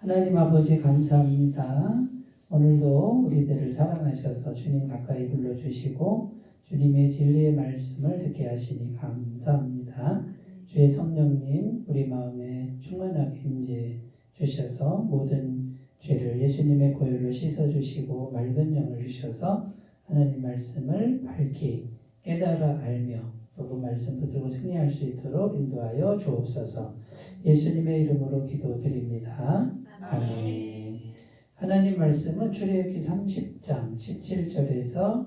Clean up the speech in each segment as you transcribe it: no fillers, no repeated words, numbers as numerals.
하나님 아버지 감사합니다. 오늘도 우리들을 사랑하셔서 주님 가까이 불러주시고 주님의 진리의 말씀을 듣게 하시니 감사합니다. 주의 성령님 우리 마음에 충만하게 임재 주셔서 모든 죄를 예수님의 보혈로 씻어주시고 맑은 영을 주셔서 하나님 말씀을 밝히 깨달아 알며 또 그 말씀 붙들고 승리할 수 있도록 인도하여 주옵소서. 예수님의 이름으로 기도드립니다. 아멘. 하나님 말씀은 출애굽기 30장 17절에서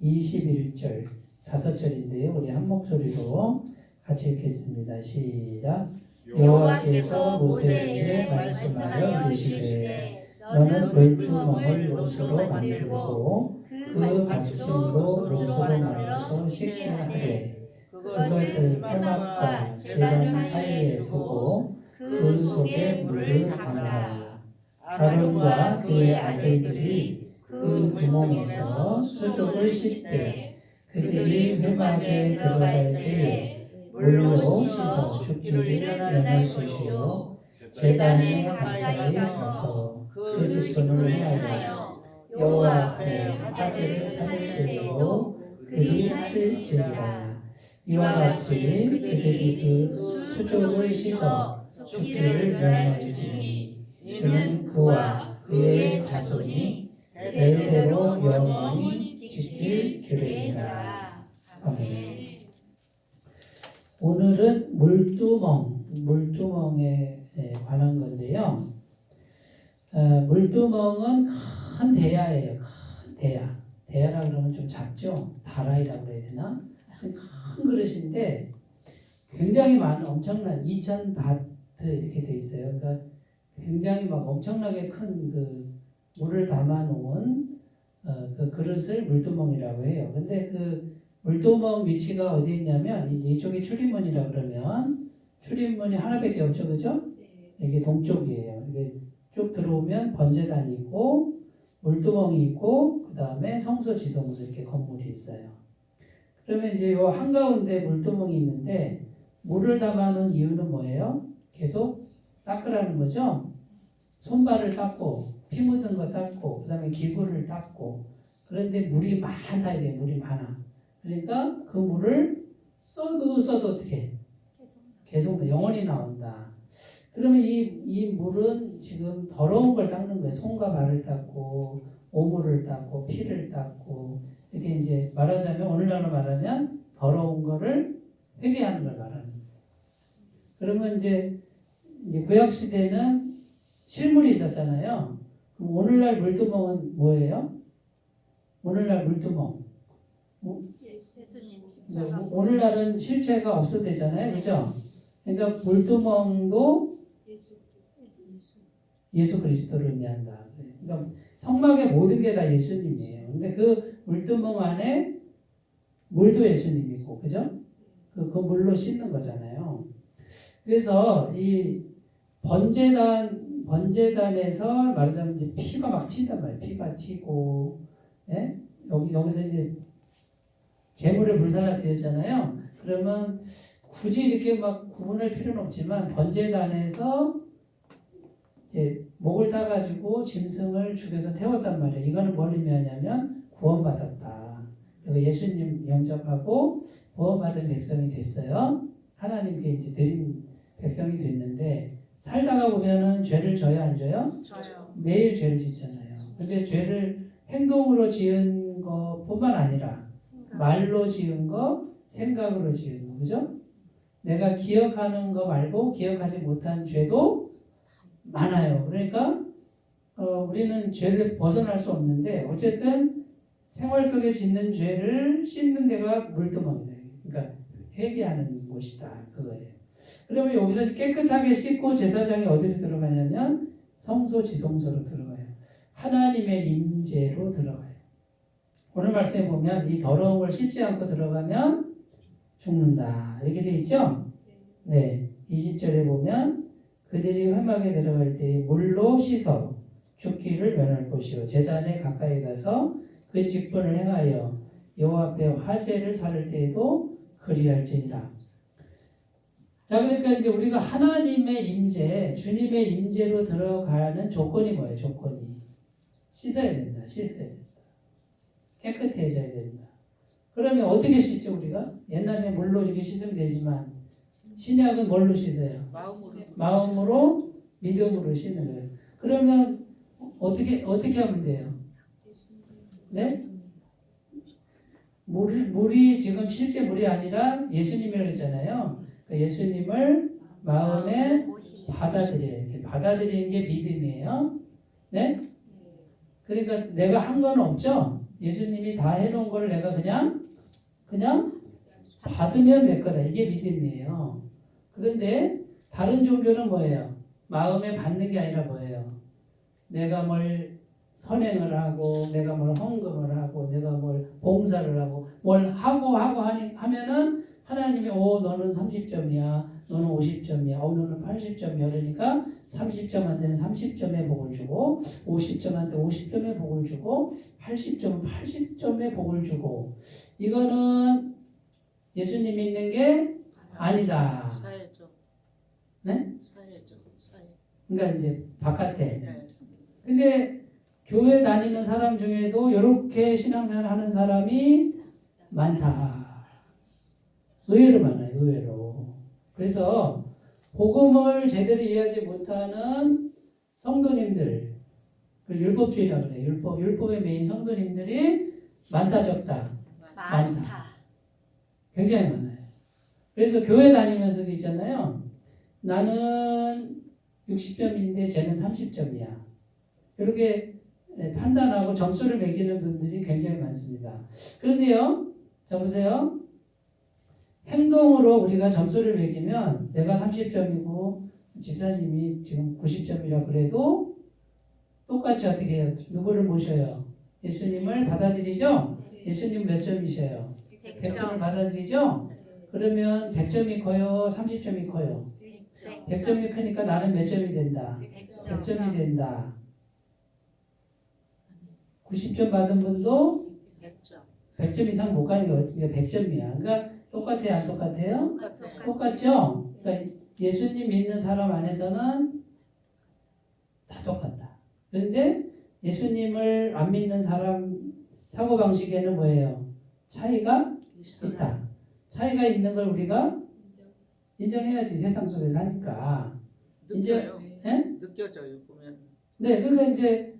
21절 5절인데요. 우리 한 목소리로 같이 읽겠습니다. 시작. 여호와께서 모세에게 말씀하여 이르시되 너는 물두멍을 롯으로 만들고 그 받침도 롯으로 만들고 씻게 하되 그것을 회막과 제단 사이에 두고 그 속에 물을 담아라. 아론과 그의 아들들이 그 두멍에서 수족을 씻되 그들이 회막에 들어갈 때에 물로 씻어 죽기를 면할 것이요 제단에 가까이 가서 그 직분을 행하여 여호와 앞에 화제를 살릴 때에도 그들이 할지니라. 이와 같이 그들이 그 수족을 씻어 죽기를 면할지니 이는 그와 그의 자손이 대대로 영원히 지킬 규례니라. 아멘. 오늘은 물두멍에 관한 건데요. 물두멍은 큰 대야예요. 큰 대야. 대야라 그러면 좀 작죠? 다라이라고 그래야 되나? 큰 그릇인데 굉장히 많은 엄청난 2000바트 이렇게 돼 있어요. 그러니까 굉장히 막 엄청나게 큰 그 물을 담아 놓은 그 그릇을 물두멍이라고 해요. 근데 그 물두멍 위치가 어디 있냐면 이쪽이 출입문이라 그러면 출입문이 하나밖에 없죠, 그죠? 이게 동쪽이에요. 이게 쭉 들어오면 번제단이 있고 물두멍이 있고 그 다음에 성소 지성소 이렇게 건물이 있어요. 그러면 이제 요 한가운데 물두멍이 있는데 물을 담아놓은 이유는 뭐예요? 계속 닦으라는 거죠. 손발을 닦고 피 묻은 거 닦고 그 다음에 기구를 닦고 그런데 물이 많다 이게 물이 많아. 그러니까 그 물을 써도 어떻게 계속 영원히 나온다. 그러면 이 물은 지금 더러운 걸 닦는 거예요. 손과 발을 닦고 오물을 닦고 피를 닦고 이렇게 이제 말하자면 오늘날로 말하면 더러운 거를 회개하는 걸 말하는 거예요. 그러면 이제 구약 시대는 실물이 있었잖아요. 그럼 오늘날 물두멍은 뭐예요? 오늘날 물두멍. 오늘날은 실체가 없어되잖아요, 그죠? 그러니까 물두멍도 예수 그리스도를 의미한다. 그러니까 성막의 모든 게 다 예수님이에요. 근데 그 물두멍 안에 물도 예수님이고, 그죠? 그 물로 씻는 거잖아요. 그래서 이 번제단에서 말하자면 이제 피가 막 튄단 말이에요. 피가 튀고, 예? 여기서 이제 제물을 불살라 드렸잖아요. 그러면 굳이 이렇게 막 구분할 필요는 없지만 번제단에서 이제 목을 따가지고 짐승을 죽여서 태웠단 말이에요. 이거는 뭘 의미하냐면 구원받았다. 그리고 예수님 영접하고 구원받은 백성이 됐어요. 하나님께 이제 드린 백성이 됐는데 살다가 보면은 죄를 져요, 안 져요? 저요. 매일 죄를 짓잖아요. 근데 죄를 행동으로 지은 것뿐만 아니라 말로 지은 거, 생각으로 지은 거, 그죠? 내가 기억하는 거 말고 기억하지 못한 죄도 많아요. 그러니까 우리는 죄를 벗어날 수 없는데 어쨌든 생활 속에 짓는 죄를 씻는 데가 물두멍이다. 그러니까 회개하는 곳이다. 그거예요. 그러면 여기서 깨끗하게 씻고 제사장이 어디로 들어가냐면 성소 지성소로 들어가요. 하나님의 임재로 들어가요. 오늘 말씀에 보면 이 더러운 걸 씻지 않고 들어가면 죽는다. 이렇게 돼 있죠? 네. 20절에 보면 그들이 회막에 들어갈 때 물로 씻어 죽기를 면할 것이요 제단에 가까이 가서 그 직분을 행하여 여호와 앞에 화제를 살을 때에도 그리할지니라. 자, 그러니까 이제 우리가 하나님의 임재, 주님의 임재로 들어가는 조건이 뭐예요? 조건이 씻어야 된다. 씻어야 된다. 깨끗해져야 된다. 그러면 어떻게 씻죠 우리가? 옛날에 물로 이렇게 씻으면 되지만 신약은 뭘로 씻어요? 마음으로 믿음으로 씻는 거예요. 그러면 어떻게 하면 돼요? 네? 물이 지금 실제 물이 아니라 예수님이라고 했잖아요. 그러니까 예수님을 마음에 받아들여요. 이렇게 받아들이는 게 믿음이에요. 네? 그러니까 내가 한 건 없죠. 예수님이 다 해놓은 걸 내가 그냥 받으면 될 거다. 이게 믿음이에요. 그런데 다른 종교는 뭐예요? 마음에 받는 게 아니라 뭐예요? 내가 뭘 선행을 하고, 내가 뭘 헌금을 하고, 내가 뭘 봉사를 하고, 뭘 하면은 하나님이 너는 30점이야, 너는 50점이야, 너는 80점이야. 그러니까 30점한테는 30점의 복을 주고, 50점한테 50점의 복을 주고, 80점은 80점의 복을 주고, 이거는 예수님 믿는 게 아니다. 사회죠. 네? 사회죠. 사회. 그러니까 이제 바깥에. 네. 근데 교회 다니는 사람 중에도 이렇게 신앙생활 하는 사람이 많다. 의외로 많아요. 의외로. 그래서 복음을 제대로 이해하지 못하는 성도님들, 율법주의라고 그래요. 율법의 메인 성도님들이 많다 적다. 많다. 굉장히 많아요. 그래서 교회 다니면서도 있잖아요. 나는 60점인데 쟤는 30점이야. 이렇게 판단하고 점수를 매기는 분들이 굉장히 많습니다. 그런데요, 자 보세요. 행동으로 우리가 점수를 매기면 내가 30점이고 집사님이 지금 90점이라 그래도 똑같이 어떻게 해요? 누구를 모셔요? 예수님을 받아들이죠? 예수님 몇 점이셔요? 100점을 받아들이죠? 그러면 100점이 커요? 30점이 커요? 100점이 크니까 나는 몇 점이 된다? 100점이 된다. 90점 받은 분도 100점 이상 못 가는 게 100점이야. 그러니까 똑같아요? 안 똑같아요? 똑같죠? 그러니까 예수님 믿는 사람 안에서는 다 똑같다. 그런데 예수님을 안 믿는 사람 사고방식에는 뭐예요? 차이가 있다. 차이가 있는 걸 우리가 인정해야지. 세상 속에서 하니까. 느껴요. 예? 느껴져요. 보면. 네, 그러니까 이제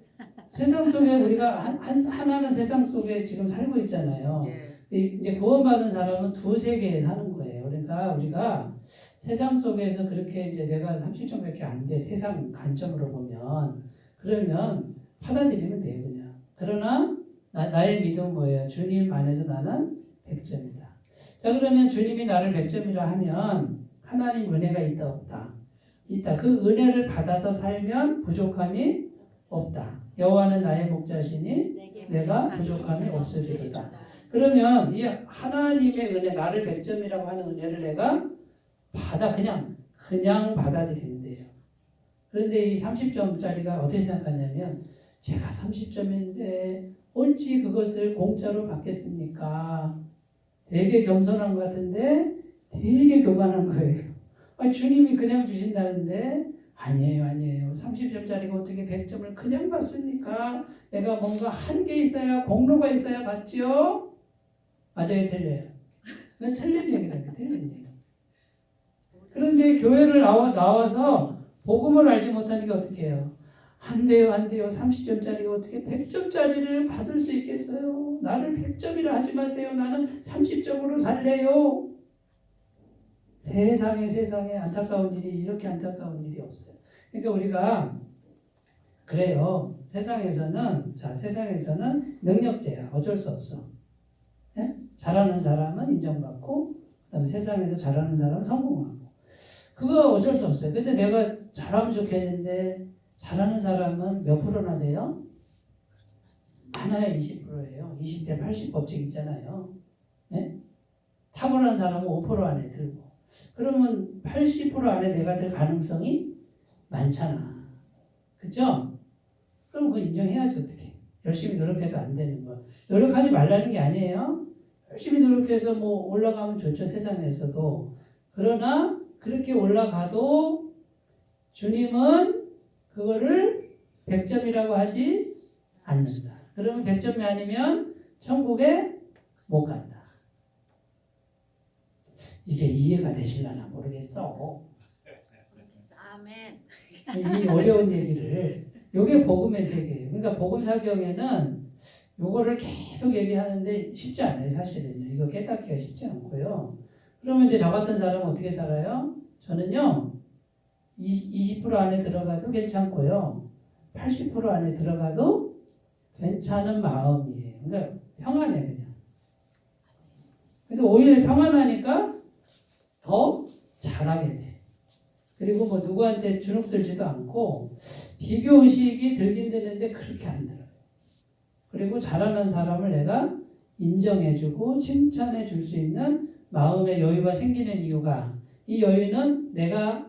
세상 속에 우리가 하나는 세상 속에 지금 살고 있잖아요. 예. 이제 구원받은 사람은 두 세계에 사는 거예요. 그러니까 우리가 세상 속에서 그렇게 이제 내가 30점밖에 안 돼. 세상 관점으로 보면. 그러면 받아들이면 돼요, 그냥. 그러나 나의 믿음은 뭐예요? 주님 안에서 나는 100점이다. 자, 그러면 주님이 나를 100점이라 하면 하나님 은혜가 있다, 없다? 있다. 그 은혜를 받아서 살면 부족함이 없다. 여호와는 나의 목자시니 내가 부족함이 없으리로다. 그러면 이 하나님의 은혜, 나를 100점이라고 하는 은혜를 내가 그냥 받아들이면 돼요. 그런데 이 30점짜리가 어떻게 생각하냐면 제가 30점인데 어찌 그것을 공짜로 받겠습니까? 되게 겸손한 것 같은데 되게 교만한 거예요. 주님이 그냥 주신다는데 아니에요. 30점짜리가 어떻게 100점을 그냥 받습니까? 내가 뭔가 한 게 있어야, 공로가 있어야 받죠? 맞아요, 틀려요? 그건 틀린 얘기라니까, 틀린 얘기. 그런데 교회를 나와서 복음을 알지 못하니까 어떻게 해요? 안 돼요. 30점짜리가 어떻게 100점짜리를 받을 수 있겠어요? 나를 100점이라 하지 마세요. 나는 30점으로 살래요. 세상에 안타까운 일이 이렇게 안타까운 일이 없어요. 그러니까 우리가 그래요. 세상에서는 능력제야. 어쩔 수 없어. 예? 잘하는 사람은 인정받고 그다음에 세상에서 잘하는 사람은 성공하고. 그거 어쩔 수 없어요. 근데 내가 잘하면 좋겠는데 잘하는 사람은 몇 프로나 돼요? 많아요. 20%예요. 20대 80 법칙 있잖아요. 네? 탁월한 사람은 5% 안에 들고. 그러면 80% 안에 내가 들 가능성이 많잖아. 그죠? 그럼 그거 인정해야지 어떻게. 열심히 노력해도 안 되는 거. 노력하지 말라는 게 아니에요. 열심히 노력해서 뭐 올라가면 좋죠. 세상에서도. 그러나 그렇게 올라가도 주님은 그거를 100점이라고 하지 않는다. 그러면 100점이 아니면 천국에 못 간다. 이게 이해가 되실려나 모르겠어. 아멘. 이 어려운 얘기를 요게 복음의 세계예요. 그러니까 복음사경에는 요거를 계속 얘기하는데 쉽지 않아요. 사실은요. 이거 깨닫기가 쉽지 않고요. 그러면 이제 저 같은 사람은 어떻게 살아요? 저는요 20% 안에 들어가도 괜찮고요 80% 안에 들어가도 괜찮은 마음이에요. 그러니까 평안해 그냥. 근데 오히려 평안하니까 더 잘하게 돼. 그리고 뭐 누구한테 주눅 들지도 않고 비교의식이 들긴 드는데 그렇게 안 들어요. 그리고 잘하는 사람을 내가 인정해주고 칭찬해 줄 수 있는 마음의 여유가 생기는 이유가 이 여유는 내가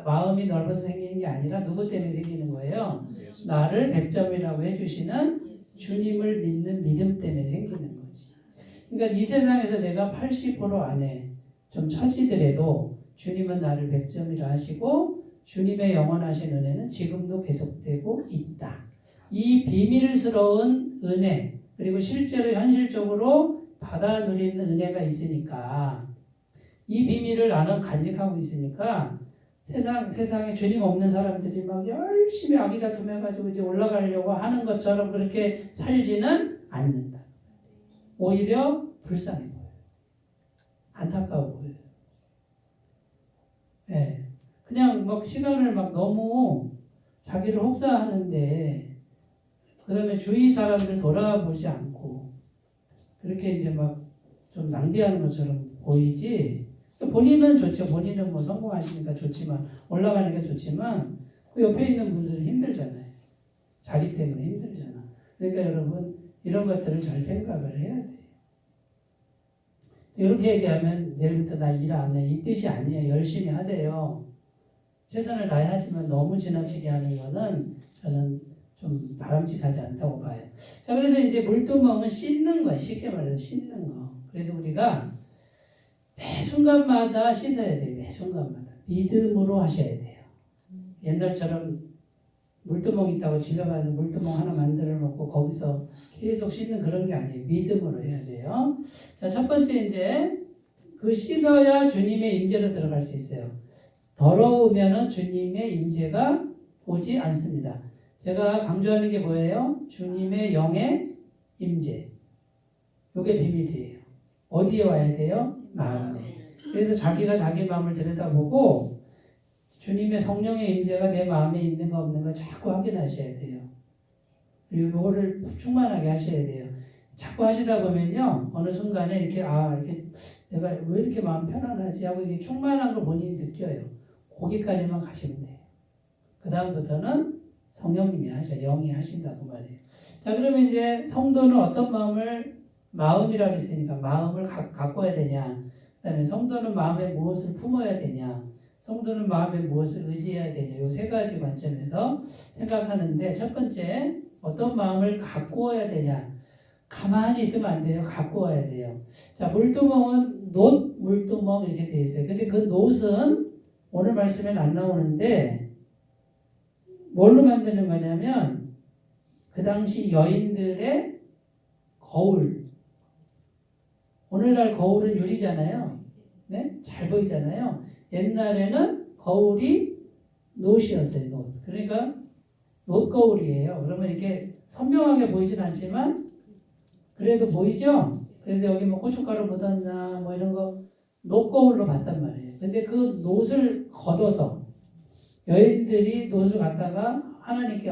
마음이 넓어서 생기는 게 아니라 누구 때문에 생기는 거예요? 나를 100점이라고 해주시는 주님을 믿는 믿음 때문에 생기는 거지. 그러니까 이 세상에서 내가 80% 안에 좀 처지더라도 주님은 나를 100점이라 하시고 주님의 영원하신 은혜는 지금도 계속되고 있다. 이 비밀스러운 은혜 그리고 실제로 현실적으로 받아 누리는 은혜가 있으니까 이 비밀을 나는 간직하고 있으니까 세상에 주님 없는 사람들이 막 열심히 아기다툼해가지고 이제 올라가려고 하는 것처럼 그렇게 살지는 않는다. 오히려 불쌍해 보여요. 안타까워 보여요. 네. 그냥 막 시간을 막 너무 자기를 혹사하는데 그 다음에 주위 사람들 돌아보지 않고 그렇게 이제 막 좀 낭비하는 것처럼 보이지. 본인은 좋죠. 본인은 뭐 성공하시니까 좋지만 올라가니까 좋지만 그 옆에 있는 분들은 힘들잖아요. 자기 때문에 힘들잖아. 그러니까 여러분 이런 것들을 잘 생각을 해야 돼요. 이렇게 얘기하면 내일부터 나 일 안 해. 이 뜻이 아니에요. 열심히 하세요. 최선을 다해야지만 너무 지나치게 하는 거는 저는 좀 바람직하지 않다고 봐요. 자, 그래서 이제 물두멍은 씻는 거예요. 쉽게 말해서 씻는 거. 그래서 우리가 매 순간마다 씻어야 돼요. 매 순간마다. 믿음으로 하셔야 돼요. 옛날처럼 물두멍 있다고 집에 가서 물두멍 하나 만들어 놓고 거기서 계속 씻는 그런 게 아니에요. 믿음으로 해야 돼요. 자, 첫 번째 이제 그 씻어야 주님의 임재로 들어갈 수 있어요. 더러우면은 주님의 임재가 오지 않습니다. 제가 강조하는 게 뭐예요? 주님의 영의 임재. 이게 비밀이에요. 어디에 와야 돼요? 마음에. 그래서 자기가 자기 마음을 들여다보고 주님의 성령의 임재가 내 마음에 있는가 없는가 자꾸 확인하셔야 돼요. 그리고 이거를 충만하게 하셔야 돼요. 자꾸 하시다 보면요, 어느 순간에 이렇게 이렇게 내가 왜 이렇게 마음 편안하지 하고 이게 충만한 걸 본인이 느껴요. 거기까지만 가시면 돼요. 그 다음부터는 성령님이 영이 하신다고 말이에요. 자, 그러면 이제 성도는 어떤 마음이라고 했으니까 마음을 가꿔야 되냐. 그 다음에 성도는 마음에 무엇을 품어야 되냐. 성도는 마음에 무엇을 의지해야 되냐. 이 세 가지 관점에서 생각하는데 첫 번째, 어떤 마음을 가꾸어야 되냐. 가만히 있으면 안 돼요. 가꾸어야 돼요. 자, 물두멍은 놋 물두멍 이렇게 되어 있어요. 근데 그 놋은 오늘 말씀에는 안 나오는데 뭘로 만드는 거냐면 그 당시 여인들의 거울. 오늘날 거울은 유리잖아요. 네? 잘 보이잖아요. 옛날에는 거울이 놋이었어요. 놋. 그러니까 놋거울이에요. 그러면 이게 선명하게 보이진 않지만 그래도 보이죠? 그래서 여기 뭐 고춧가루 묻었나 뭐 이런 거 놋거울로 봤단 말이에요. 근데 그 놋을 걷어서 여인들이 놋을 갖다가 하나님께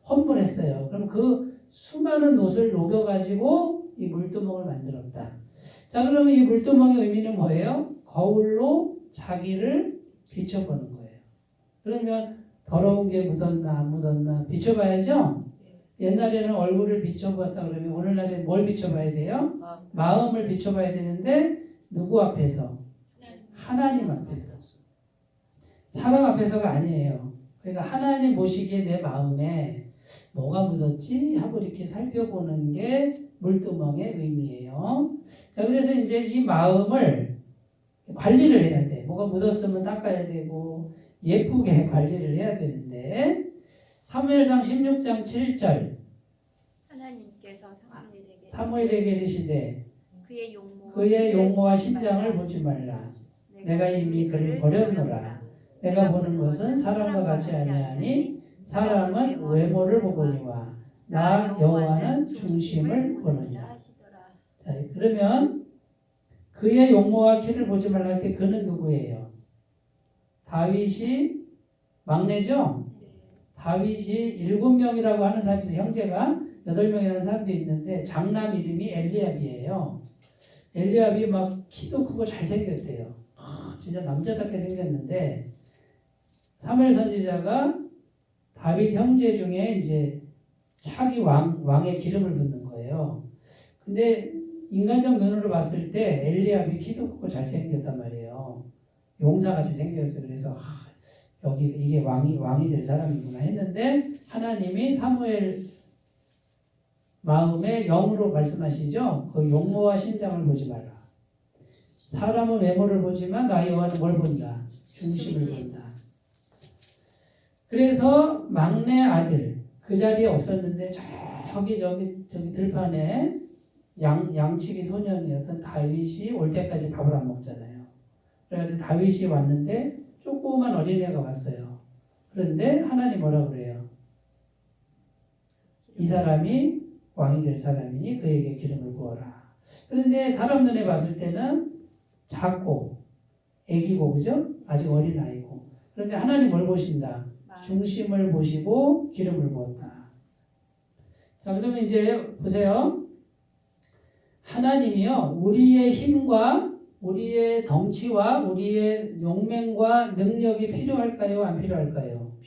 헌물했어요. 그럼 그 수많은 놋을 녹여가지고 이 물두멍을 만들었다. 자, 그러면 이 물두멍의 의미는 뭐예요? 거울로 자기를 비춰보는 거예요. 그러면 더러운 게 묻었나 안 묻었나 비춰봐야죠? 옛날에는 얼굴을 비춰보았다 그러면 오늘날에 뭘 비춰봐야 돼요? 마음을 비춰봐야 되는데 누구 앞에서? 하나님 앞에서. 사람 앞에서가 아니에요. 그러니까 하나님 보시기에 내 마음에 뭐가 묻었지? 하고 이렇게 살펴보는 게 물두멍의 의미예요. 자, 그래서 이제 이 마음을 관리를 해야 돼. 뭐가 묻었으면 닦아야 되고 예쁘게 관리를 해야 되는데 사무엘상 16장 7절 하나님께서 사무엘에게 이르시되 그의 용모와 심장을 보지 말라. 내가 이미 그를 버렸노라. 내가 보는 것은 사람과 같지 아니하니 사람은 외모를 보거니와 나 여호와는 중심을 보느니라. 자, 그러면 그의 용모와 키를 보지 말라 할 때 그는 누구예요? 다윗이 막내죠? 다윗이 7명이라고 하는 사람이 있어요. 형제가 8명이라는 사람도 있는데 장남 이름이 엘리압이에요. 엘리압이 막 키도 크고 잘생겼대요. 진짜 남자답게 생겼는데 사무엘 선지자가 다윗 형제 중에 이제 차기 왕의 기름을 붓는 거예요. 근데 인간적 눈으로 봤을 때 엘리압이 키도 크고 잘생겼단 말이에요. 용사같이 생겼어요. 그래서 여기 이게 왕이 될 사람이구나 했는데 하나님이 사무엘 마음에 영으로 말씀하시죠. 그 용모와 심장을 보지 마라. 사람은 외모를 보지만 나 여호와는 뭘 본다? 중심을 본다. 그래서 막내 아들 그 자리에 없었는데 저기 들판에 양치기 소년이었던 다윗이 올 때까지 밥을 안 먹잖아요. 그래가지고 다윗이 왔는데 조그만 어린애가 왔어요. 그런데 하나님 뭐라 그래요? 이 사람이 왕이 될 사람이니 그에게 기름을 부어라. 그런데 사람 눈에 봤을 때는 작고 애기고 그죠? 아직 어린아이고. 그런데 하나님 뭘 보신다? 중심을 보시고 기름을 부었다. 자, 그러면 이제 보세요. 하나님이요, 우리의 힘과 우리의 덩치와 우리의 용맹과 능력이 필요할까요? 안 필요할까요?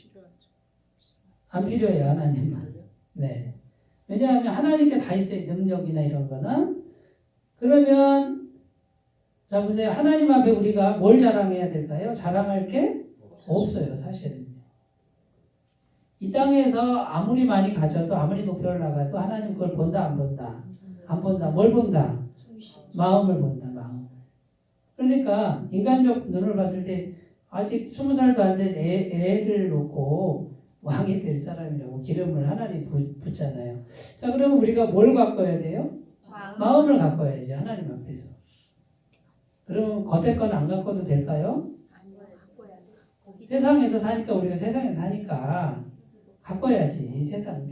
안 필요해요, 하나님은. 네. 왜냐하면 하나님께 다 있어요, 능력이나 이런 거는. 그러면, 자, 보세요. 하나님 앞에 우리가 뭘 자랑해야 될까요? 자랑할 게 없어요, 사실은요. 이 땅에서 아무리 많이 가져도 아무리 높이 올라가도 하나님 그걸 본다, 안 본다? 안 본다. 뭘 본다? 마음을 본다, 마음. 그러니까 인간적 눈으로 봤을 때 아직 20살도 안 된 애를 놓고 왕이 될 사람이라고 기름을 하나님 붓잖아요. 자, 그러면 우리가 뭘 가꿔야 돼요? 마음을 가꿔야지, 하나님 앞에서. 그러면 겉에 건 안 가꿔도 될까요? 세상에서 사니까 우리가 세상에서 사니까 가꿔야지. 세상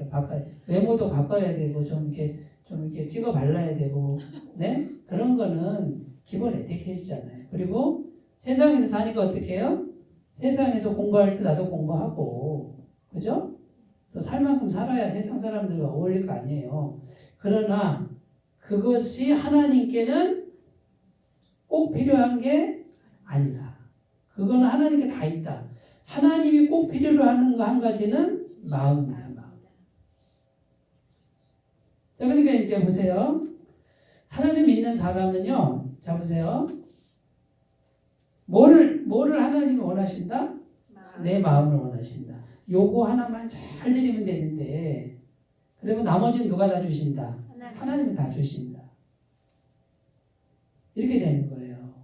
외모도 가꿔야 되고 좀 이렇게 찍어 발라야 되고, 네? 그런 거는 기본 에티켓이잖아요. 그리고 세상에서 사니까 어떻게 해요? 세상에서 공부할 때 나도 공부하고, 그죠? 또 살 만큼 살아야 세상 사람들과 어울릴 거 아니에요. 그러나 그것이 하나님께는 꼭 필요한 게 아니다. 그거는 하나님께 다 있다. 하나님이 꼭 필요로 하는 거 한 가지는 마음이다, 마음. 자, 그러니까 이제 보세요. 하나님 믿는 사람은요, 자, 보세요. 뭐를 하나님이 원하신다? 내 마음을 원하신다. 요거 하나만 잘 드리면 되는데, 그러면 나머지는 누가 다 주신다? 하나님이 다 주신다. 이렇게 되는 거예요.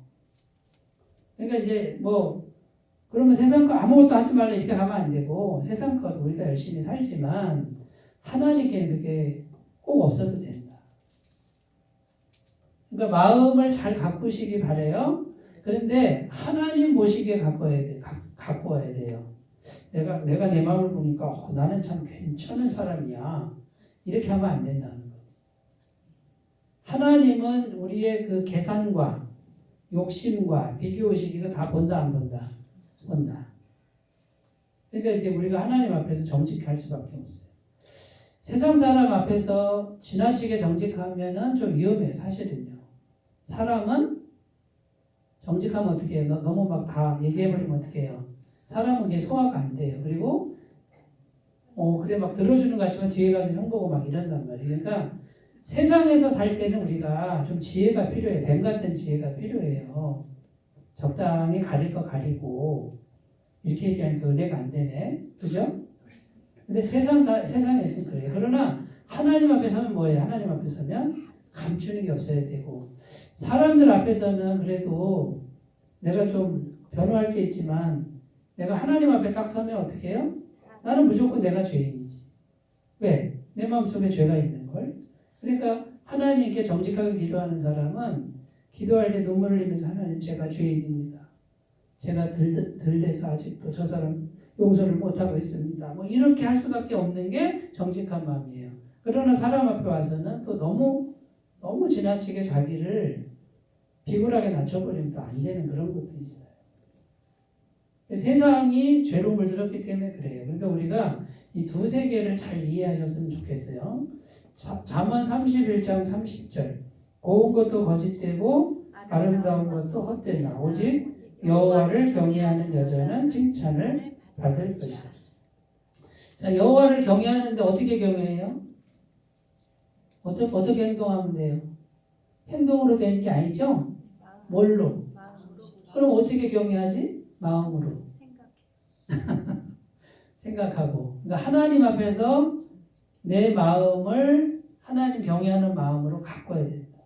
그러니까 이제 그러면 세상 거 아무것도 하지 말라 이렇게 가면 안 되고, 세상 것도 우리가 열심히 살지만 하나님께는 그게 꼭 없어도 된다. 그러니까 마음을 잘 가꾸시기 바래요. 그런데 하나님 보시기에 가꿔야 돼요. 내가 내 마음을 보니까 나는 참 괜찮은 사람이야. 이렇게 하면 안 된다는 거지. 하나님은 우리의 그 계산과 욕심과 비교의식 이거 다 본다, 안 본다? 본다. 그러니까 이제 우리가 하나님 앞에서 정직할 수밖에 없어요. 세상 사람 앞에서 지나치게 정직하면은 좀 위험해요, 사실은요. 사람은 정직하면 어떻게 해요? 너무 막 다 얘기해버리면 어떻게 해요? 사람은 그게 소화가 안 돼요. 그리고 그래 막 들어주는 것 같지만 뒤에 가서 흉보고 막 이런단 말이에요. 그러니까 세상에서 살 때는 우리가 좀 지혜가 필요해요. 뱀 같은 지혜가 필요해요. 적당히 가릴 거 가리고 이렇게 얘기하니까 은혜가 안 되네. 그죠? 근데 세상에서는 그래요. 그러나 하나님 앞에 서면 뭐예요? 하나님 앞에 서면 감추는 게 없어야 되고, 사람들 앞에서는 그래도 내가 좀 변호할 게 있지만 내가 하나님 앞에 딱 서면 어떻게 해요? 나는 무조건 내가 죄인이지. 왜? 내 마음속에 죄가 있는 걸. 그러니까 하나님께 정직하게 기도하는 사람은 기도할 때 눈물을 흘리면서 하나님 제가 죄인입니다. 제가 들대서 아직도 저 사람 용서를 못하고 있습니다. 뭐 이렇게 할 수밖에 없는 게 정직한 마음이에요. 그러나 사람 앞에 와서는 또 너무 지나치게 자기를 비굴하게 낮춰버리면 또 안 되는 그런 것도 있어요. 세상이 죄로 물들었기 때문에 그래요. 그러니까 우리가 이 두세 개를 잘 이해하셨으면 좋겠어요. 잠언 31장 30절 고운 것도 거짓되고 아름다운 것도 헛되나 오직 여호와를 경외하는 여자는 칭찬을 받을 것이다. 자, 여호와를 경외하는데 어떻게 경외해요? 어떻게 행동하면 돼요? 행동으로 되는 게 아니죠? 뭘로? 그럼 어떻게 경외하지? 마음으로. 생각하고. 그러니까 하나님 앞에서 내 마음을 하나님 경외하는 마음으로 가꿔야 된다.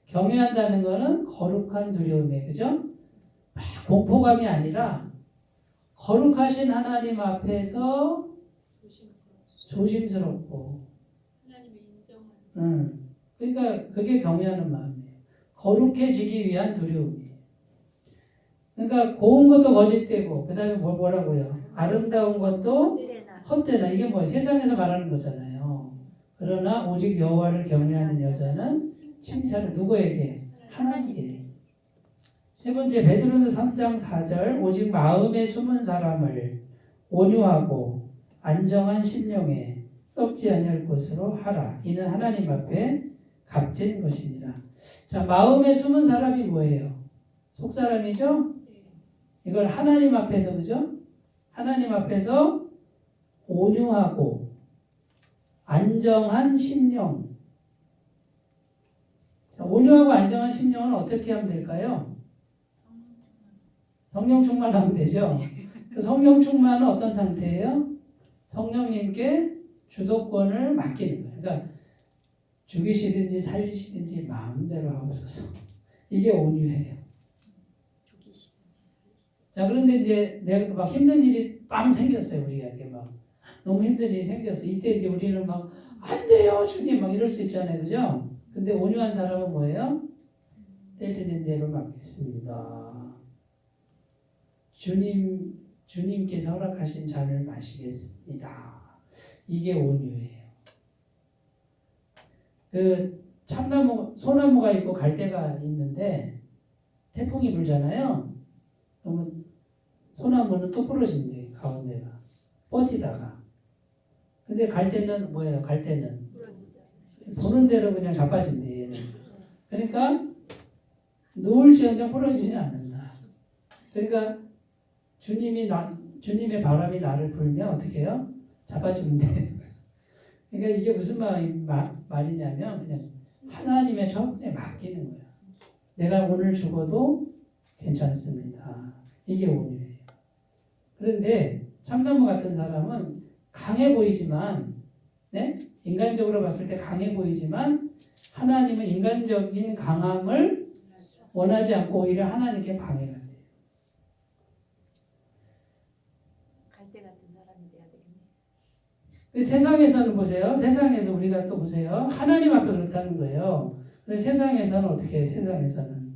경외한다는 거는 거룩한 두려움이에요. 그죠? 막 공포감이 아니라 거룩하신 하나님 앞에서 조심스럽고 그러니까 그게 경외하는 마음이에요. 거룩해지기 위한 두려움이에요. 그러니까 고운 것도 거짓되고 그 다음에 뭐라고요? 아름다운 것도 헛되나. 이게 뭐예요? 세상에서 말하는 거잖아요. 그러나 오직 여호와를 경외하는 여자는 칭찬을 누구에게? 하나님께. 세 번째 베드로전서 3장 4절 오직 마음에 숨은 사람을 온유하고 안정한 심령에 썩지 아니할 것으로 하라. 이는 하나님 앞에 값진 것이니라. 자, 마음에 숨은 사람이 뭐예요? 속사람이죠? 이걸 하나님 앞에서, 그죠? 하나님 앞에서 온유하고 안정한 심령. 자, 온유하고 안정한 심령은 어떻게 하면 될까요? 성령 충만하면 되죠. 성령 충만은 어떤 상태예요? 성령님께 주도권을 맡기는 거예요. 그러니까 죽이시든지 살리시든지 마음대로 하옵소서. 이게 온유해요. 자, 그런데 이제 내가 막 힘든 일이 빵 생겼어요. 우리에게 막 너무 힘든 일이 생겼어. 이때 이제 우리는 막 안 돼요, 주님 막 이럴 수 있잖아요, 그죠? 근데 온유한 사람은 뭐예요? 때리는 대로 맡겠습니다. 주님께서 허락하신 잔을 마시겠습니다. 이게 온유예요. 그 참나무, 소나무가 있고 갈대가 있는데 태풍이 불잖아요. 그러면 소나무는 뚝 부러진대, 가운데가. 버티다가. 근데 갈대는 뭐예요? 갈대는 부는 대로 그냥 자빠진대, 얘는. 그러니까 누울지언정 부러지진 않는다. 그러니까 주님의 바람이 나를 불면 어떻게 해요? 자빠지는데. 그러니까 이게 무슨 말이냐면 그냥 하나님의 전에 맡기는 거야. 내가 오늘 죽어도 괜찮습니다. 이게 온유예요. 그런데 참나무 같은 사람은 강해 보이지만, 네? 인간적으로 봤을 때 강해 보이지만 하나님은 인간적인 강함을 원하지 않고 오히려 하나님께 방해가 돼요. 갈대 같은 사람이 돼야 되겠네. 세상에서는 보세요. 세상에서 우리가 또 보세요. 하나님 앞에 그렇다는 거예요. 근데 세상에서는 어떻게 해요? 세상에서는.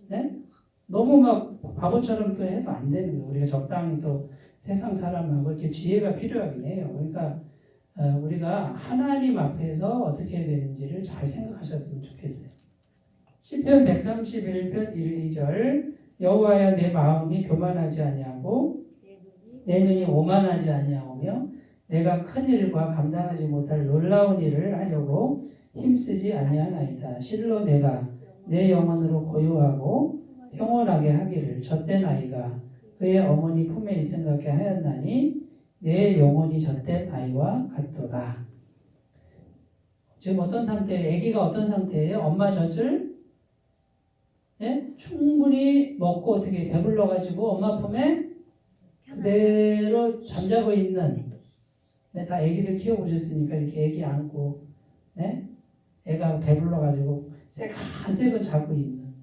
네? 너무 막 바보처럼 또 해도 안 되는 거예요. 우리가 적당히 또 세상 사람하고 이렇게 지혜가 필요하긴 해요. 그러니까 우리가 하나님 앞에서 어떻게 해야 되는지를 잘 생각하셨으면 좋겠어요. 시편 131편 1, 2절 여호와여 내 마음이 교만하지 아니하고 내 눈이 오만하지 아니하오며 내가 큰 일과 감당하지 못할 놀라운 일을 하려고 힘쓰지 아니하나이다. 실로 내가 내 영혼으로 고요하고 평온하게 하기를 젖된 아이가 그의 어머니 품에 있음 같게 하였나니 내 영혼이 젖된 아이와 같도다. 지금 어떤 상태예요? 아기가 어떤 상태예요? 엄마 젖을 충분히 먹고 어떻게 배불러가지고 엄마 품에 그대로 잠자고 있는, 다 아기를 키워보셨으니까 이렇게 아기 안고 애가 배불러가지고 새근새근 자고 있는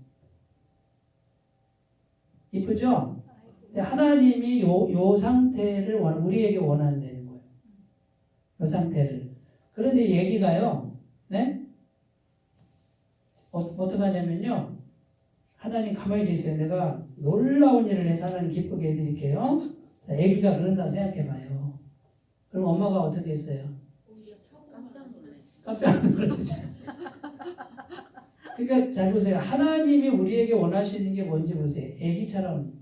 이쁘죠? 근데 하나님이 요 상태를 우리에게 원한다는 거예요. 요 상태를. 그런데 얘기가요. 네? 어떻게 하냐면요. 하나님 가만히 계세요. 내가 놀라운 일을 해서 하나님 기쁘게 해드릴게요. 자, 애기가 그런다고 생각해봐요. 그럼 엄마가 어떻게 했어요? 깜짝 놀랐죠. 그러니까 잘 보세요. 하나님이 우리에게 원하시는 게 뭔지 보세요. 애기처럼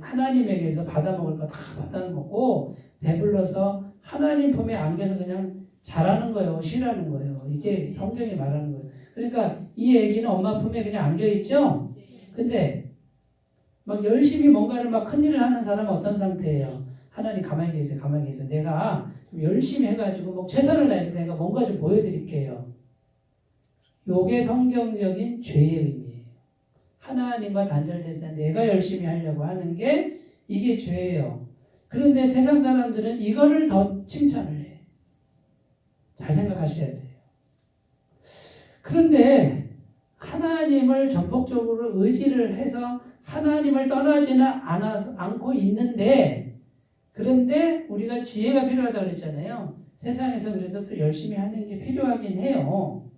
하나님에게서 받아먹을 거 다 받아먹고 배불러서 하나님 품에 안겨서 그냥 자라는 거예요. 쉬라는 거예요. 이게 성경이 말하는 거예요. 그러니까 이 애기는 엄마 품에 그냥 안겨있죠? 근데 막 열심히 뭔가를 막 큰일을 하는 사람은 어떤 상태예요? 하나님 가만히 계세요. 가만히 계세요. 내가 좀 열심히 해가지고 뭐 최선을 다해서 내가 뭔가 좀 보여드릴게요. 요게 성경적인 죄의 의미예요. 하나님과 단절돼서 내가 열심히 하려고 하는 게 이게 죄예요. 그런데 세상 사람들은 이거를 더 칭찬을 해. 잘 생각하셔야 돼요. 그런데 하나님을 전폭적으로 의지를 해서 하나님을 떠나지는 않고 있는데, 그런데 우리가 지혜가 필요하다고 그랬잖아요. 세상에서 그래도 또 열심히 하는 게 필요하긴 해요.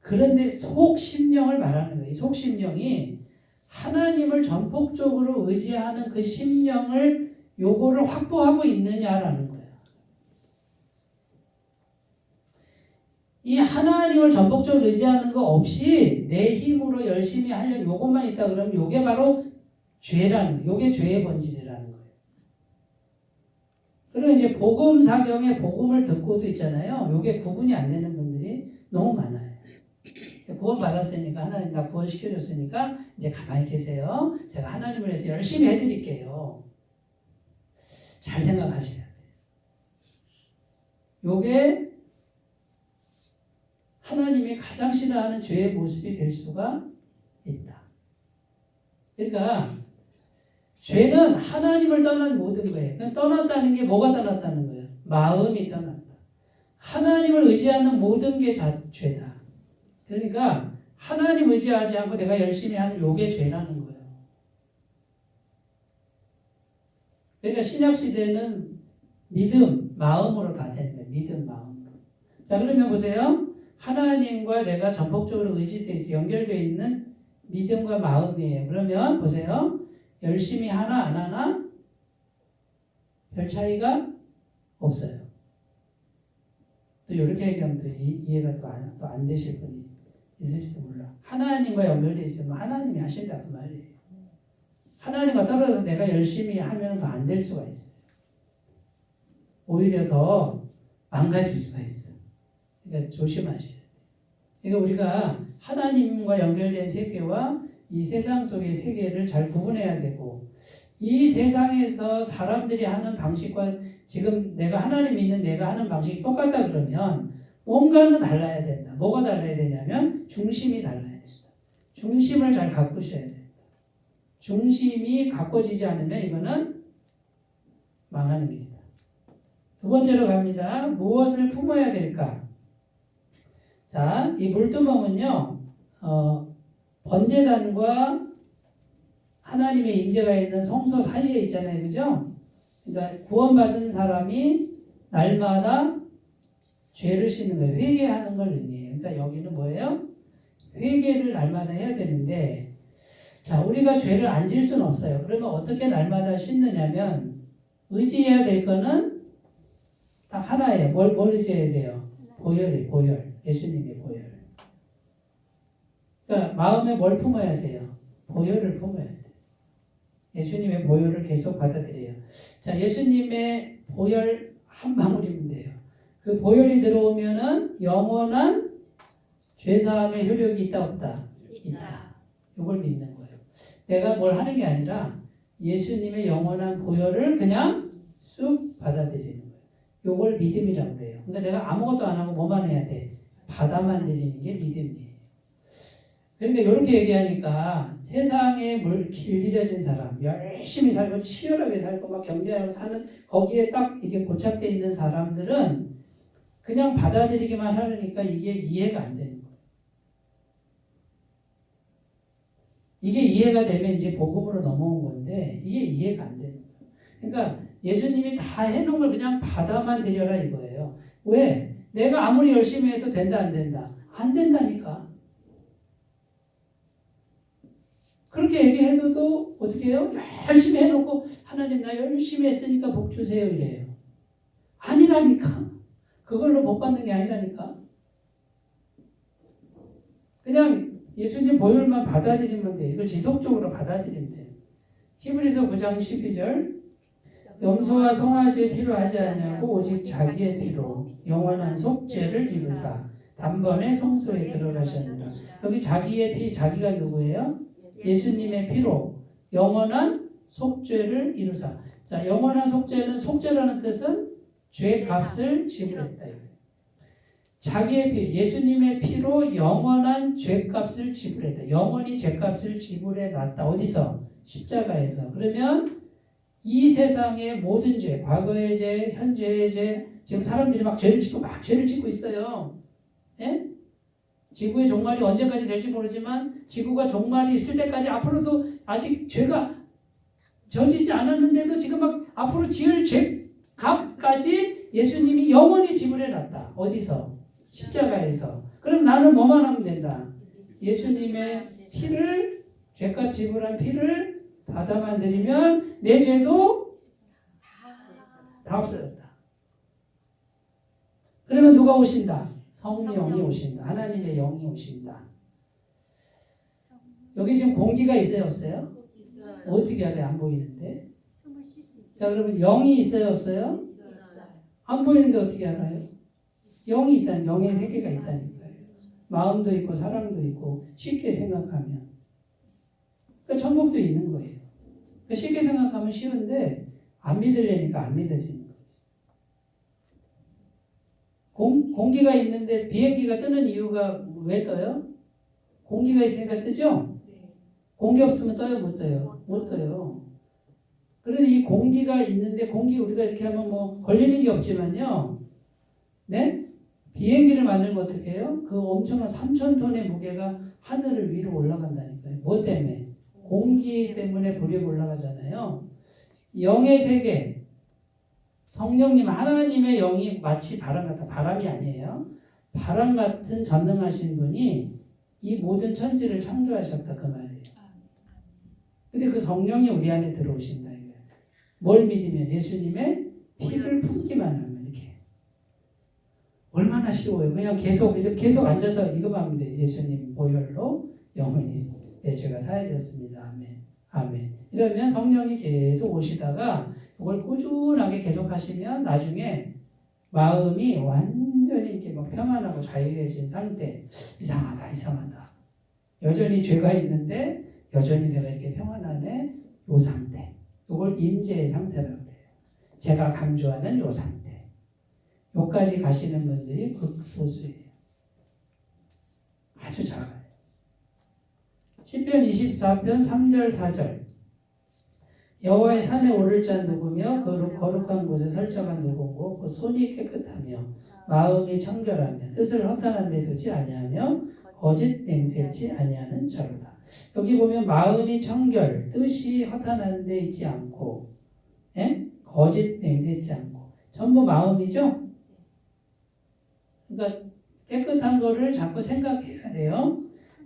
그런데 속심령을 말하는 거예요. 속심령이 하나님을 전폭적으로 의지하는 그 심령을 요거를 확보하고 있느냐라는 거예요. 이 하나님을 전폭적으로 의지하는 거 없이 내 힘으로 열심히 하려는 요것만 있다 그러면 요게 바로 죄라는 거예요. 요게 죄의 본질이라는 거예요. 그리고 이제 복음 사경에 복음을 듣고도 있잖아요. 요게 구분이 안 되는 분들이 너무 많아요. 구원 받았으니까 하나님 다 구원시켜줬으니까 이제 가만히 계세요. 제가 하나님을 위해서 열심히 해드릴게요. 잘 생각하셔야 돼요. 요게 하나님이 가장 싫어하는 죄의 모습이 될 수가 있다. 그러니까 죄는 하나님을 떠난 모든 거예요. 그냥 떠났다는 게 뭐가 떠났다는 거예요? 마음이 떠났다. 하나님을 의지하는 모든 게 죄다. 그러니까 하나님 의지하지 않고 내가 열심히 하는 요게 죄라는 거예요. 그러니까 신약시대는 믿음, 마음으로 다 되는 거예요. 믿음, 마음으로. 자, 그러면 보세요. 하나님과 내가 전폭적으로 의지되어 있어 연결되어 있는 믿음과 마음이에요. 그러면 보세요. 열심히 하나 안 하나 별 차이가 없어요. 또 이렇게 얘기하면 또 이해가 또 안 되실 분이 있을지도 몰라. 하나님과 연결되어 있으면 하나님이 하신다 그 말이에요. 하나님과 떨어져서 내가 열심히 하면 더 안 될 수가 있어요. 오히려 더 망가질 수가 있어요. 그러니까 조심하셔야 돼요. 그러니까 우리가 하나님과 연결된 세계와 이 세상 속의 세계를 잘 구분해야 되고, 이 세상에서 사람들이 하는 방식과 지금 내가 하나님 믿는 내가 하는 방식이 똑같다 그러면 뭔가는 달라야 된다. 뭐가 달라야 되냐면 중심이 달라야 된다. 중심을 잘 가꾸셔야 된다. 중심이 가꿔지지 않으면 이거는 망하는 길이다. 두 번째로 갑니다. 무엇을 품어야 될까? 자, 이 물두멍은요, 번제단과 하나님의 임재가 있는 성소 사이에 있잖아요. 그죠? 그러니까 구원받은 사람이 날마다 죄를 씻는 거예요. 회개하는 걸 의미해요. 그러니까 여기는 뭐예요? 회개를 날마다 해야 되는데, 자, 우리가 죄를 안 질 수는 없어요. 그러면 어떻게 날마다 씻느냐면, 의지해야 될 거는 딱 하나예요. 뭘 의지해야 돼요? 보혈이에요. 보혈. 예수님의 보혈. 그러니까 마음에 뭘 품어야 돼요? 보혈을 품어야 돼요. 예수님의 보혈을 계속 받아들여요. 자, 예수님의 보혈 한 방울이면 돼요. 그 보혈이 들어오면은 영원한 죄사함의 효력이 있다 없다? 있다. 이걸 믿는 거예요. 내가 뭘 하는 게 아니라 예수님의 영원한 보혈을 그냥 쑥 받아들이는 거예요. 이걸 믿음이라고 그래요. 그러니까 내가 아무것도 안 하고 뭐만 해야 돼? 받아만 들이는 게 믿음이에요. 그러니까 이렇게 얘기하니까 세상에 길들여진 사람, 열심히 살고 치열하게 살고 막 경쟁하고 사는 거기에 딱 이게 고착되어 있는 사람들은 그냥 받아들이기만 하려니까 이게 이해가 안 되는 거예요. 이게 이해가 되면 이제 복음으로 넘어온 건데 이게 이해가 안 되는 거예요. 그러니까 예수님이 다 해놓은 걸 그냥 받아만 들여라 이거예요. 왜? 내가 아무리 열심히 해도 된다 안 된다? 안 된다니까. 그렇게 얘기해도 또 어떻게 해요? 열심히 해놓고 하나님 나 열심히 했으니까 복 주세요 이래요. 아니라니까. 그걸로 복 받는 게 아니라니까. 그냥 예수님 보혈만 받아들이면 돼. 이걸 지속적으로 받아들이면 돼. 히브리서 9장 12절 염소와 송아지 필요하지 아니하고 오직 자기의 피로 영원한 속죄를 이루사 단번에 성소에 들어가셨느라. 여기 자기의 피, 자기가 누구예요? 예수님의 피로 영원한 속죄를 이루사. 자, 영원한 속죄는 속죄라는 뜻은 죄 값을 지불했다. 자기의 피, 예수님의 피로 영원한 죄 값을 지불했다. 영원히 죄 값을 지불해 놨다. 어디서? 십자가에서. 그러면 이 세상의 모든 죄, 과거의 죄, 현재의 죄, 지금 사람들이 막 죄를 짓고 있어요. 예? 지구의 종말이 언제까지 될지 모르지만 지구가 종말이 있을 때까지 앞으로도 아직 죄가 저지지 않았는데도 지금 막 앞으로 지을 죄 값까지 예수님이 영원히 지불해 놨다. 어디서? 십자가에서. 그럼 나는 뭐만 하면 된다? 예수님의 피를, 죄값 지불한 피를 받아만 드리면 내 죄도 다 없어졌다. 그러면 누가 오신다? 성령이 오신다. 하나님의 영이 오신다. 여기 지금 공기가 있어요, 없어요? 어떻게 알아요? 안 보이는데. 자, 그러면 영이 있어요, 없어요? 안 보이는데 어떻게 알아요? 영이 있다는, 영의 세계가 있다니까요. 마음도 있고 사랑도 있고 쉽게 생각하면. 그러니까 천국도 있는 거예요. 그러니까 쉽게 생각하면 쉬운데 안 믿으려니까 안 믿어지는 거지. 공기가 있는데 비행기가 뜨는 이유가 왜 떠요? 공기가 있으니까 뜨죠? 공기 없으면 떠요, 못 떠요? 못 떠요. 그런데 이 공기가 있는데 공기 우리가 이렇게 하면 뭐 걸리는 게 없지만요. 네? 비행기를 만들면 어떻게 해요? 그 엄청난 3,000톤의 무게가 하늘을 위로 올라간다니까요. 뭐 때문에? 공기 때문에 불이 올라가잖아요. 영의 세계, 성령님 하나님의 영이 마치 바람 같다. 바람이 아니에요. 바람 같은 전능하신 분이 이 모든 천지를 창조하셨다 그 말이에요. 근데 그 성령이 우리 안에 들어오신다 이거예요. 뭘 믿으면 예수님의 피를 품기만 하면 이렇게. 얼마나 쉬워요. 그냥 계속 앉아서 이거만 하면 돼. 예수님 보혈로 영원히 내 죄가 사해졌습니다. 아멘. 아멘. 이러면 성령이 계속 오시다가 이걸 꾸준하게 계속 하시면 나중에 마음이 완전히 이렇게 막 평안하고 자유해진 상태. 이상하다. 여전히 죄가 있는데 여전히 내가 이렇게 평안하네. 요 상태. 이걸 임재의 상태라고 그래요. 제가 강조하는 요 상태. 요까지 가시는 분들이 극소수예요. 아주 작아요. 시편 24편 3절 4절 여호와의 산에 오를 자 누구며 거룩한 곳에 설정한 누구고 그 손이 깨끗하며 마음이 청결하며 뜻을 허탄한 데 두지 아니하며 거짓 맹세치 아니하는 자로다. 여기 보면 마음이 청결, 뜻이 허탄한 데 있지 않고 거짓 맹세치 않고 전부 마음이죠. 그러니까 깨끗한 거를 자꾸 생각해야 돼요.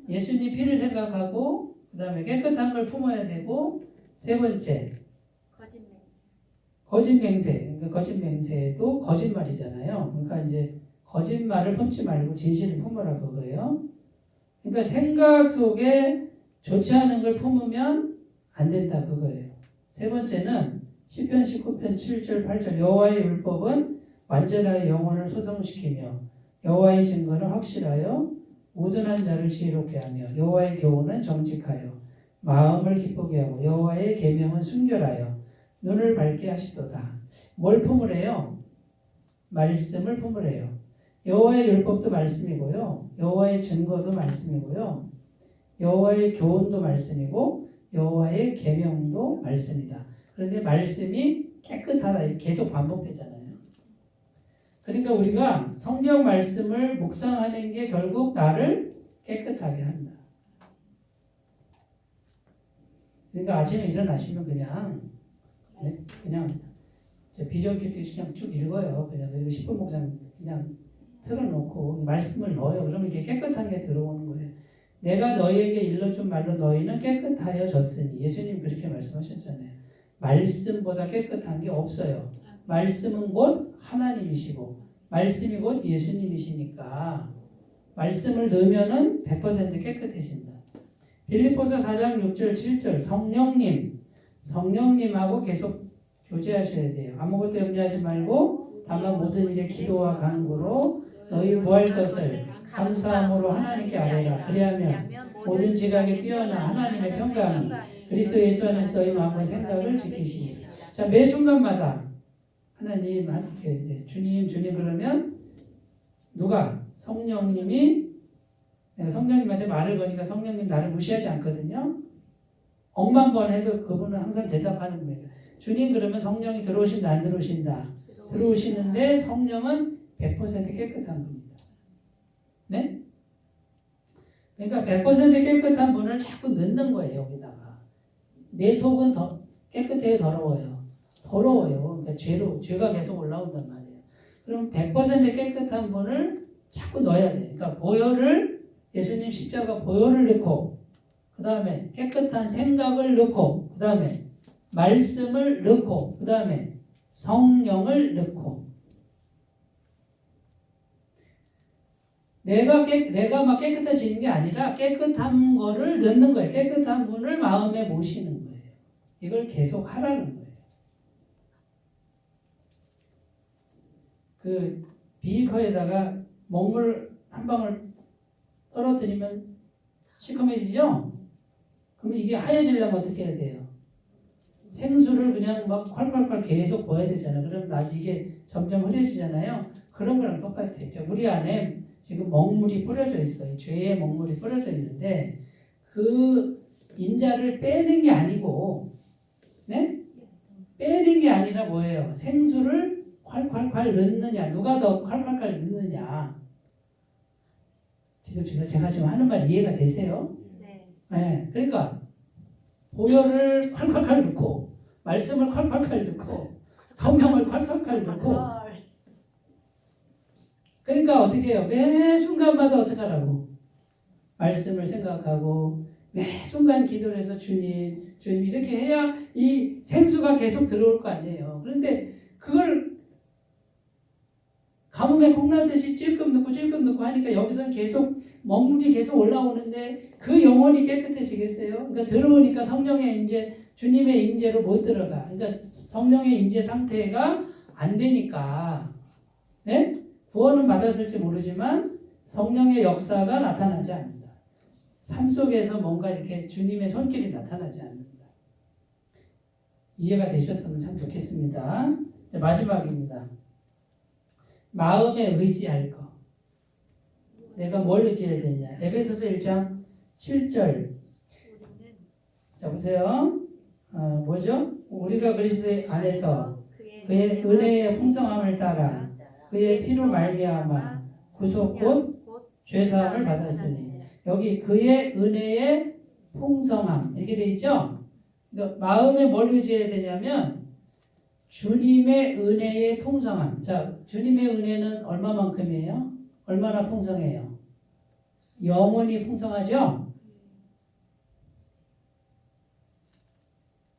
예수님 피를 생각하고 그 다음에 깨끗한 걸 품어야 되고 세 번째 거짓 맹세. 그러니까 거짓 맹세도 거짓말이잖아요. 그러니까 이제 거짓말을 품지 말고 진실을 품으라 그거예요. 그러니까 생각 속에 좋지 않은 걸 품으면 안 된다 그거예요. 세 번째는 시편 19편 7절 8절 여호와의 율법은 완전하여 영혼을 소성시키며 여호와의 증거는 확실하여 우둔한 자를 지혜롭게 하며 여호와의 교훈은 정직하여 마음을 기쁘게 하고 여호와의 계명은 순결하여 눈을 밝게 하시도다. 뭘 품으래요? 말씀을 품으래요. 여호와의 율법도 말씀이고요. 여호와의 증거도 말씀이고요. 여호와의 교훈도 말씀이고 여호와의 계명도 말씀이다. 그런데 말씀이 깨끗하다 계속 반복되잖아요. 그러니까 우리가 성경 말씀을 묵상하는 게 결국 나를 깨끗하게 한다. 그러니까 아침에 일어나시면 그냥 비전 큐티 그냥 쭉 읽어요. 그냥 그리고 10분 묵상 그냥 틀어놓고 말씀을 넣어요. 그러면 이게 깨끗한 게 들어오는 거예요. 내가 너희에게 일러준 말로 너희는 깨끗하여졌으니 예수님 그렇게 말씀하셨잖아요. 말씀보다 깨끗한 게 없어요. 말씀은 곧 하나님이시고 말씀이 곧 예수님이시니까 말씀을 넣으면은 100% 깨끗해진다. 빌립보서 4장 6절 7절 성령님하고 계속 교제하셔야 돼요. 아무것도 염려하지 말고 다만 모든 일에 기도와 간구로 너희 구할 것을 감사함으로 하나님께 아뢰라. 그리하면 모든 지각에 뛰어나 하나님의 평강이 그리스도 예수 안에서 너희 마음과 생각을 지키시니. 자, 매 순간마다 하나님 주님 그러면 누가? 성령님이 내가 성령님한테 말을 거니까 성령님 나를 무시하지 않거든요. 억만 번 해도 그분은 항상 대답하는 분이에요. 주님 그러면 성령이 들어오신다 안 들어오신다? 들어오시는데 성령은 100% 깨끗한 분이다. 네? 그러니까 100% 깨끗한 분을 자꾸 넣는 거예요. 여기다가. 내 속은 더 깨끗해요 더러워요? 더러워요. 그러니까 죄가 계속 올라온단 말이에요. 그럼 100% 깨끗한 분을 자꾸 넣어야 돼요. 그러니까 보혈을 예수님 십자가 보혈을 넣고 그 다음에 깨끗한 생각을 넣고 그 다음에 말씀을 넣고 그 다음에 성령을 넣고 내가 막 깨끗해지는 게 아니라 깨끗한 거를 넣는 거예요. 깨끗한 분을 마음에 모시는 거예요. 이걸 계속 하라는 거예요. 그 비커에다가 먹물 한 방울 떨어뜨리면 시커매지죠? 그럼 이게 하얘지려면 어떻게 해야 돼요? 생수를 그냥 막 콸콸콸 계속 부어야 되잖아요. 그럼 나중에 이게 점점 흐려지잖아요. 그런 거랑 똑같아요. 우리 안에 지금 먹물이 뿌려져 있어요. 죄의 먹물이 뿌려져 있는데 그 인자를 빼는 게 아니고 네? 빼는 게 아니라 뭐예요? 생수를 콸콸콸 넣느냐 누가 더 콸콸콸 넣느냐 지금 제가 지금 하는 말 이해가 되세요? 네. 그러니까 보혈을 콸콸콸 넣고 말씀을 콸콸콸 넣고 성령을 콸콸콸 넣고 그러니까 어떻게 해요? 매 순간마다 어떻게 하라고? 말씀을 생각하고 매 순간 기도를 해서 주님 이렇게 해야 이 생수가 계속 들어올 거 아니에요. 그런데 그걸 가뭄에 콩나듯이 찔끔 넣고 하니까 여기서는 계속 먹물이 계속 올라오는데 그 영혼이 깨끗해지겠어요? 그러니까 들어오니까 성령의 임재, 주님의 임재로 못 들어가. 그러니까 성령의 임재 상태가 안 되니까 네? 구원은 받았을지 모르지만 성령의 역사가 나타나지 않는다. 삶 속에서 뭔가 이렇게 주님의 손길이 나타나지 않는다. 이해가 되셨으면 참 좋겠습니다. 이제 마지막입니다. 마음에 의지할 거. 내가 뭘 의지해야 되냐. 에베소서 1장 7절. 자 보세요. 뭐죠? 우리가 그리스도 안에서 그의 은혜의 풍성함을 따라 그의 피로 말미암아 구속 곧 죄사함을 받았으니 여기 그의 은혜의 풍성함 이렇게 돼 있죠? 그러니까 마음에 뭘 의지해야 되냐면 주님의 은혜의 풍성함. 자, 주님의 은혜는 얼마만큼이에요? 얼마나 풍성해요? 영원히 풍성하죠?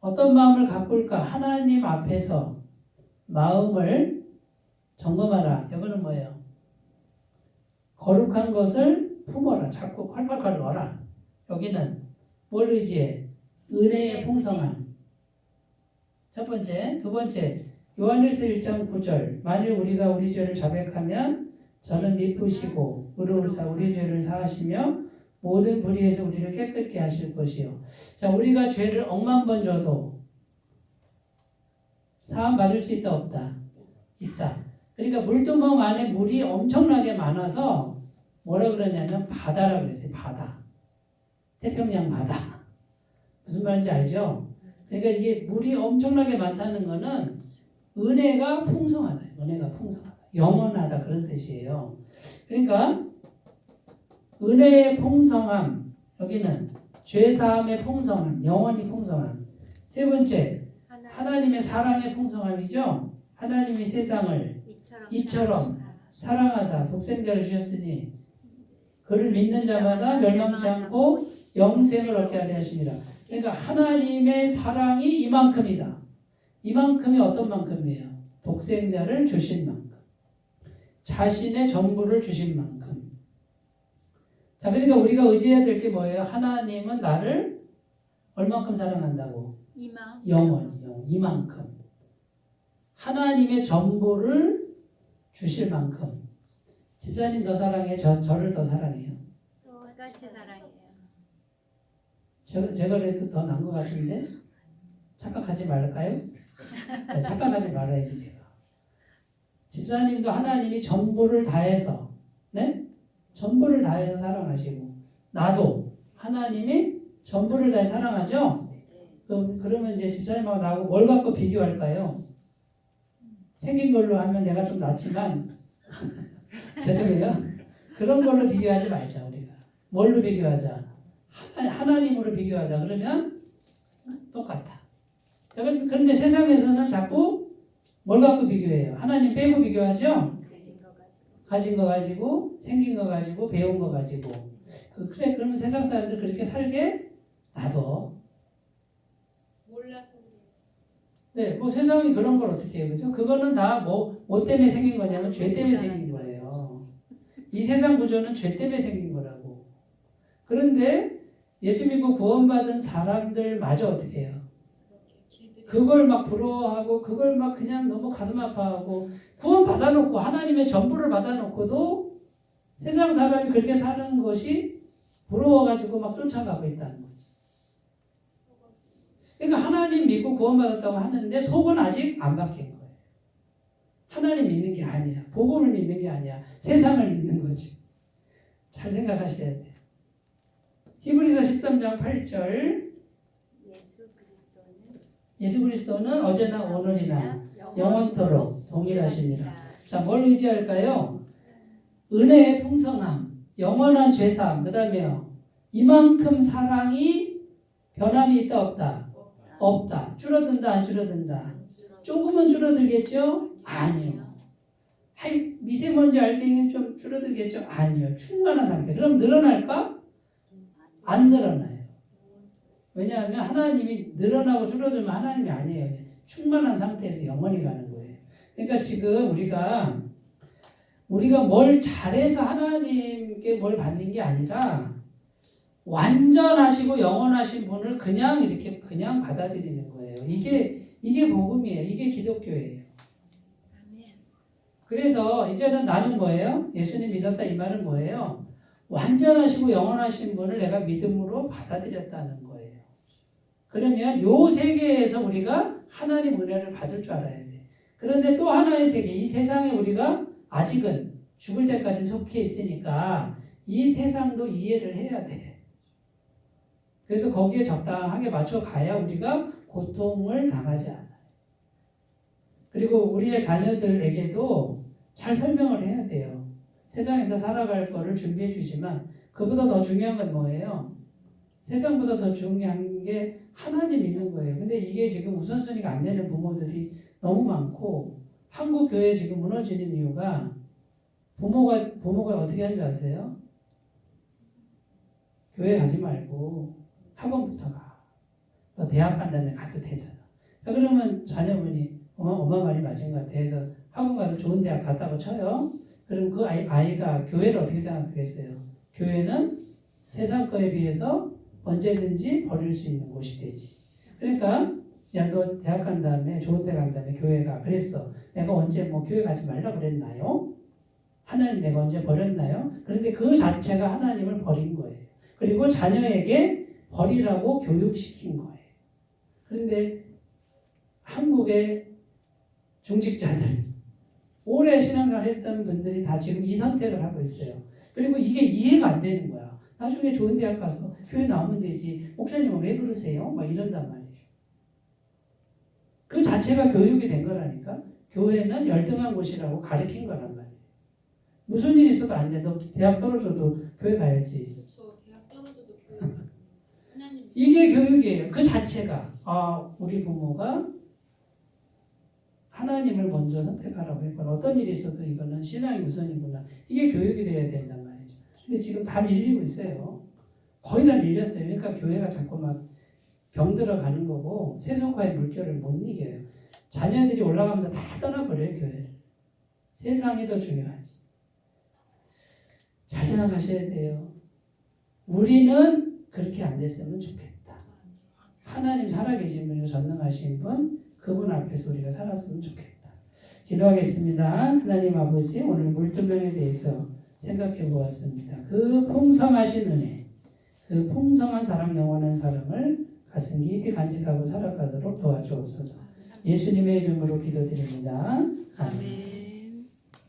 어떤 마음을 갖고 올까? 하나님 앞에서 마음을 점검하라. 이거는 뭐예요? 거룩한 것을 품어라. 자꾸 콸콸콸 넣어라. 여기는 뭘 의지해? 은혜의 풍성함. 첫 번째. 두 번째. 요한일서 1장 9절. 만일 우리가 우리 죄를 자백하면 저는 미쁘시고 의로우사 우리 죄를 사하시며 모든 불의에서 우리를 깨끗게 하실 것이요. 자, 우리가 죄를 억만 번 져도 사함 받을 수 있다 없다? 있다. 그러니까 물두멍 안에 물이 엄청나게 많아서 뭐라 그러냐면 바다라 그랬어요. 바다. 태평양 바다. 무슨 말인지 알죠? 그러니까 이게 물이 엄청나게 많다는 거는 은혜가 풍성하다. 은혜가 풍성하다. 영원하다 그런 뜻이에요. 그러니까 은혜의 풍성함 여기는 죄사함의 풍성함, 영원히 풍성함. 세 번째, 하나님의 사랑의 풍성함이죠. 하나님이 세상을 이처럼 사랑하사 독생자를 주셨으니 그를 믿는 자마다 멸망치 않고 영생을 얻게 하려 하심이라. 그러니까 하나님의 사랑이 이만큼이다. 이만큼이 어떤 만큼이에요? 독생자를 주신 만큼. 자신의 전부를 주신 만큼. 자, 그러니까 우리가 의지해야 될 게 뭐예요? 하나님은 나를 얼만큼 사랑한다고? 영원히, 이만큼. 하나님의 전부를 주실 만큼. 집사님 더 사랑해? 저를 더 사랑해요? 똑같이 사랑해요. 제가 그래도 더 나은 것 같은데? 착각하지 말까요? 네, 착각하지 말아야지 제가. 집사님도 하나님이 전부를 다해서, 네? 전부를 다해서 사랑하시고, 나도 하나님이 전부를 다해 사랑하죠? 그러면 이제 집사님하고 나하고 뭘 갖고 비교할까요? 생긴 걸로 하면 내가 좀 낫지만, 죄송해요. 그런 걸로 비교하지 말자, 우리가. 뭘로 비교하자? 하나님으로 비교하자. 그러면 똑같아. 그런데 세상에서는 자꾸 뭘 갖고 비교해요? 하나님 빼고 비교하죠? 가진 거 가지고, 생긴 거 가지고, 배운 거 가지고. 그래, 그러면 세상 사람들 그렇게 살게 놔둬. 몰라서 네, 뭐 세상이 그런 걸 어떻게 해요, 그죠? 그거는 다 뭐 때문에 생긴 거냐면 죄 때문에 생긴 거예요. 이 세상 구조는 죄 때문에 생긴 거라고. 그런데 예수 믿고 구원받은 사람들마저 어떻게 해요? 그걸 막 부러워하고 그걸 막 그냥 너무 가슴 아파하고 구원 받아놓고 하나님의 전부를 받아놓고도 세상 사람이 그렇게 사는 것이 부러워가지고 막 쫓아가고 있다는 거지. 그러니까 하나님 믿고 구원받았다고 하는데 속은 아직 안 바뀐 거예요. 하나님 믿는 게 아니야. 복음을 믿는 게 아니야. 세상을 믿는 거지. 잘 생각하셔야 돼요. 히브리서 13장 8절 예수 그리스도는 어제나 오늘이나 영원토록 동일하시니라. 자, 뭘 의지할까요? 은혜의 풍성함, 영원한 죄사함, 그 다음에요. 이만큼 사랑이 변함이 있다 없다? 없다. 줄어든다 안 줄어든다? 조금은 줄어들겠죠? 아니요. 미세먼지 알갱이는 좀 줄어들겠죠? 아니요. 충만한 상태. 그럼 늘어날까? 안 늘어나요. 왜냐하면 하나님이 늘어나고 줄어들면 하나님이 아니에요. 충만한 상태에서 영원히 가는 거예요. 그러니까 지금 우리가 뭘 잘해서 하나님께 뭘 받는 게 아니라 완전하시고 영원하신 분을 그냥 이렇게 그냥 받아들이는 거예요. 이게 복음이에요. 이게 기독교예요. 그래서 이제는 나는 뭐예요? 예수님 믿었다 이 말은 뭐예요? 완전하시고 영원하신 분을 내가 믿음으로 받아들였다는 거예요. 그러면 요 세계에서 우리가 하나님 은혜를 받을 줄 알아야 돼. 그런데 또 하나의 세계, 이 세상에 우리가 아직은 죽을 때까지 속해 있으니까 이 세상도 이해를 해야 돼. 그래서 거기에 적당하게 맞춰 가야 우리가 고통을 당하지 않아요. 그리고 우리의 자녀들에게도 잘 설명을 해야 돼요. 세상에서 살아갈 거를 준비해 주지만 그보다 더 중요한 건 뭐예요? 세상보다 더 중요한 게 하나님 믿는 거예요. 근데 이게 지금 우선순위가 안 되는 부모들이 너무 많고 한국 교회 지금 무너지는 이유가 부모가 어떻게 하는 줄 아세요? 교회 가지 말고 학원부터 가. 너 대학 간 다음에 가도 되잖아. 자, 그러면 자녀분이 엄마 말이 맞은 것 같아 해서 학원 가서 좋은 대학 갔다고 쳐요. 그럼 그 아이가 교회를 어떻게 생각하겠어요? 교회는 세상 거에 비해서 언제든지 버릴 수 있는 곳이 되지. 그러니까 야, 너 대학 간 다음에 좋은 데 간 다음에 교회가 그랬어. 내가 언제 교회 가지 말라 그랬나요? 하나님 내가 언제 버렸나요? 그런데 그 자체가 하나님을 버린 거예요. 그리고 자녀에게 버리라고 교육시킨 거예요. 그런데 한국의 중직자들 오래 신앙생활 했던 분들이 다 지금 이 선택을 하고 있어요. 그리고 이게 이해가 안 되는 거야. 나중에 좋은 대학 가서 교회 나오면 되지. 목사님은 왜 그러세요? 막 이런단 말이에요. 그 자체가 교육이 된 거라니까. 교회는 열등한 곳이라고 가르친 거란 말이에요. 무슨 일이 있어도 안 돼. 너 대학 떨어져도 교회 가야지. 그렇죠. 대학 떨어져도 교회. 이게 교육이에요. 그 자체가 우리 부모가 하나님을 먼저 선택하라고 했거나 어떤 일이 있어도 이거는 신앙이 우선이구나. 이게 교육이 돼야 된단 말이죠. 근데 지금 다 밀리고 있어요. 거의 다 밀렸어요. 그러니까 교회가 자꾸 막 병들어가는 거고 세속화의 물결을 못 이겨요. 자녀들이 올라가면서 다 떠나버려요. 교회를. 세상이 더 중요하지. 잘 생각하셔야 돼요. 우리는 그렇게 안 됐으면 좋겠다. 하나님 살아계신 분이고 전능하신 분, 그분 앞에서 우리가 살았으면 좋겠다. 기도하겠습니다. 하나님 아버지, 오늘 물두명에 대해서 생각해 보았습니다. 그 풍성하신 은혜, 그 풍성한 사랑, 영원한 사랑을 가슴 깊이 간직하고 살아가도록 도와주옵소서. 예수님의 이름으로 기도드립니다. 아멘.